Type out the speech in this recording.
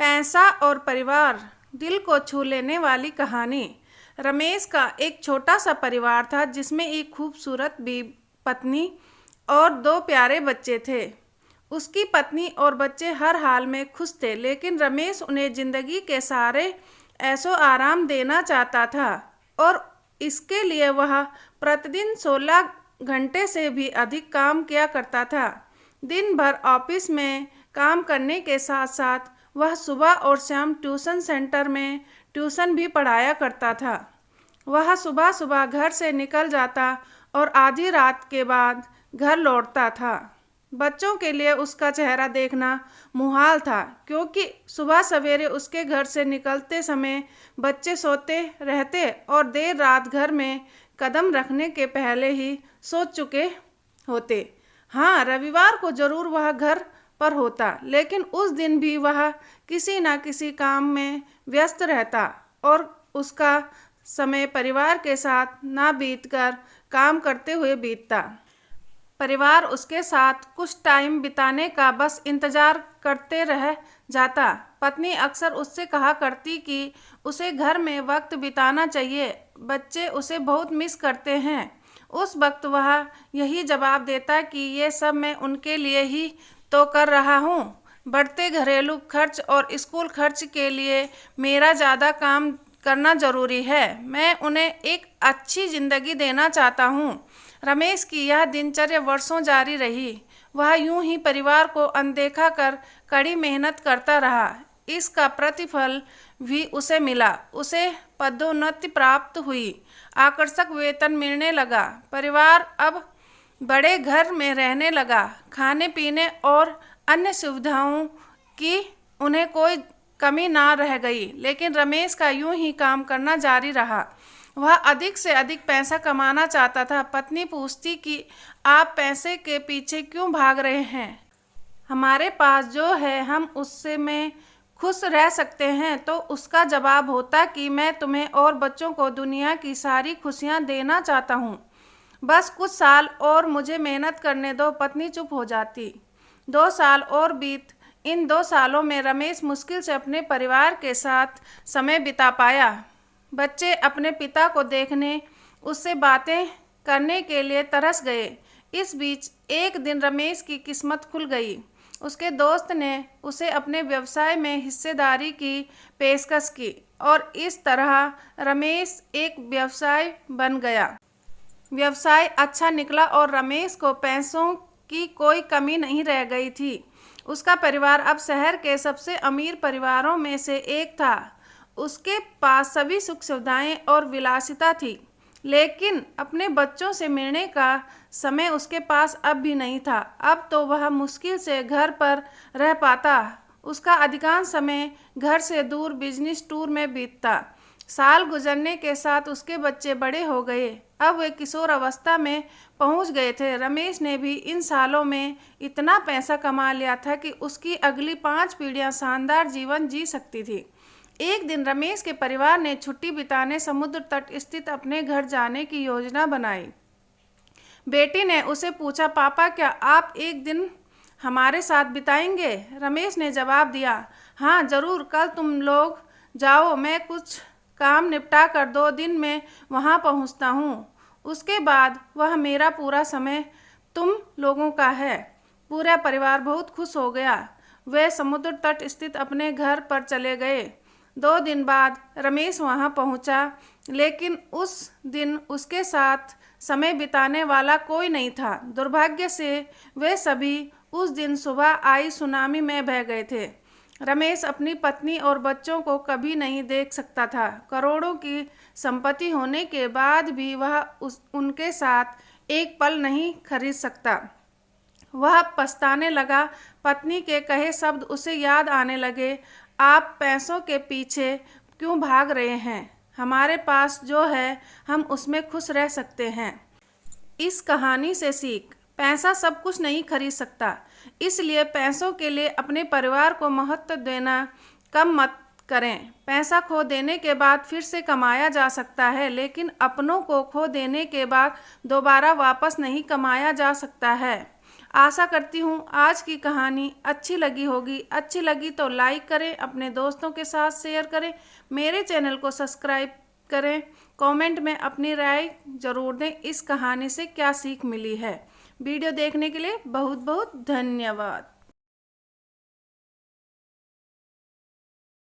पैसा और परिवार, दिल को छू लेने वाली कहानी। रमेश का एक छोटा सा परिवार था जिसमें एक खूबसूरत पत्नी और दो प्यारे बच्चे थे। उसकी पत्नी और बच्चे हर हाल में खुश थे, लेकिन रमेश उन्हें जिंदगी के सारे ऐशो आराम देना चाहता था और इसके लिए वह प्रतिदिन 16 घंटे से भी अधिक काम किया करता था। दिन भर ऑफिस में काम करने के साथ साथ वह सुबह और शाम ट्यूशन सेंटर में ट्यूशन भी पढ़ाया करता था। वह सुबह सुबह घर से निकल जाता और आधी रात के बाद घर लौटता था। बच्चों के लिए उसका चेहरा देखना मुहाल था, क्योंकि सुबह सवेरे उसके घर से निकलते समय बच्चे सोते रहते और देर रात घर में कदम रखने के पहले ही सो चुके होते। हाँ, रविवार को जरूर वह घर पर होता, लेकिन उस दिन भी वह किसी न किसी काम में व्यस्त रहता और उसका समय परिवार के साथ ना बीतकर काम करते हुए बीतता। परिवार उसके साथ कुछ टाइम बिताने का बस इंतजार करते रह जाता। पत्नी अक्सर उससे कहा करती कि उसे घर में वक्त बिताना चाहिए, बच्चे उसे बहुत मिस करते हैं। उस वक्त वह यही जवाब देता कि ये सब मैं उनके लिए ही तो कर रहा हूँ। बढ़ते घरेलू खर्च और स्कूल खर्च के लिए मेरा ज़्यादा काम करना ज़रूरी है। मैं उन्हें एक अच्छी ज़िंदगी देना चाहता हूँ। रमेश की यह दिनचर्या वर्षों जारी रही। वह यूं ही परिवार को अनदेखा कर कड़ी मेहनत करता रहा। इसका प्रतिफल भी उसे मिला। उसे पदोन्नति प्राप्त हुई, आकर्षक वेतन मिलने लगा। परिवार अब बड़े घर में रहने लगा। खाने पीने और अन्य सुविधाओं की उन्हें कोई कमी ना रह गई, लेकिन रमेश का यूं ही काम करना जारी रहा। वह अधिक से अधिक पैसा कमाना चाहता था। पत्नी पूछती कि आप पैसे के पीछे क्यों भाग रहे हैं? हमारे पास जो है हम उससे में खुश रह सकते हैं। तो उसका जवाब होता कि मैं तुम्हें और बच्चों को दुनिया की सारी खुशियां देना चाहता हूँ। बस कुछ साल और मुझे मेहनत करने दो। पत्नी चुप हो जाती। 2 साल और इन 2 सालों में रमेश मुश्किल से अपने परिवार के साथ समय बिता पाया। बच्चे अपने पिता को देखने, उससे बातें करने के लिए तरस गए। इस बीच एक दिन रमेश की किस्मत खुल गई। उसके दोस्त ने उसे अपने व्यवसाय में हिस्सेदारी की पेशकश की और इस तरह रमेश एक व्यवसाय बन गया। व्यवसाय अच्छा निकला और रमेश को पैसों की कोई कमी नहीं रह गई थी। उसका परिवार अब शहर के सबसे अमीर परिवारों में से एक था। उसके पास सभी सुख सुविधाएं और विलासिता थी, लेकिन अपने बच्चों से मिलने का समय उसके पास अब भी नहीं था। अब तो वह मुश्किल से घर पर रह पाता। उसका अधिकांश समय घर से दूर बिजनेस टूर में बीतता। साल गुजरने के साथ उसके बच्चे बड़े हो गए। अब वे किशोर अवस्था में पहुंच गए थे। रमेश ने भी इन सालों में इतना पैसा कमा लिया था कि उसकी अगली 5 पीढ़ियां शानदार जीवन जी सकती थी। एक दिन रमेश के परिवार ने छुट्टी बिताने समुद्र तट स्थित अपने घर जाने की योजना बनाई। बेटी ने उसे पूछा, पापा क्या आप एक दिन हमारे साथ बिताएंगे? रमेश ने जवाब दिया, हाँ जरूर, कल तुम लोग जाओ, मैं कुछ काम निपटा कर 2 दिन में वहाँ पहुँचता हूँ। उसके बाद वह मेरा पूरा समय तुम लोगों का है। पूरा परिवार बहुत खुश हो गया। वे समुद्र तट स्थित अपने घर पर चले गए। 2 दिन बाद रमेश वहां पहुंचा, लेकिन उस दिन उसके साथ समय बिताने वाला कोई नहीं था। दुर्भाग्य से वे सभी उस दिन सुबह आई सुनामी में बह गए थे। रमेश अपनी पत्नी और बच्चों को कभी नहीं देख सकता था। करोड़ों की संपत्ति होने के बाद भी वह उनके साथ एक पल नहीं खरीद सकता। वह पछताने लगा। पत्नी के कहे शब्द उसे याद आने लगे। आप पैसों के पीछे क्यों भाग रहे हैं? हमारे पास जो है हम उसमें खुश रह सकते हैं। इस कहानी से सीख, पैसा सब कुछ नहीं खरीद सकता, इसलिए पैसों के लिए अपने परिवार को महत्व देना कम मत करें। पैसा खो देने के बाद फिर से कमाया जा सकता है, लेकिन अपनों को खो देने के बाद दोबारा वापस नहीं कमाया जा सकता है। आशा करती हूँ आज की कहानी अच्छी लगी होगी। अच्छी लगी तो लाइक करें, अपने दोस्तों के साथ शेयर करें, मेरे चैनल को सब्सक्राइब करें। कमेंट में अपनी राय ज़रूर दें, इस कहानी से क्या सीख मिली है। वीडियो देखने के लिए बहुत बहुत धन्यवाद।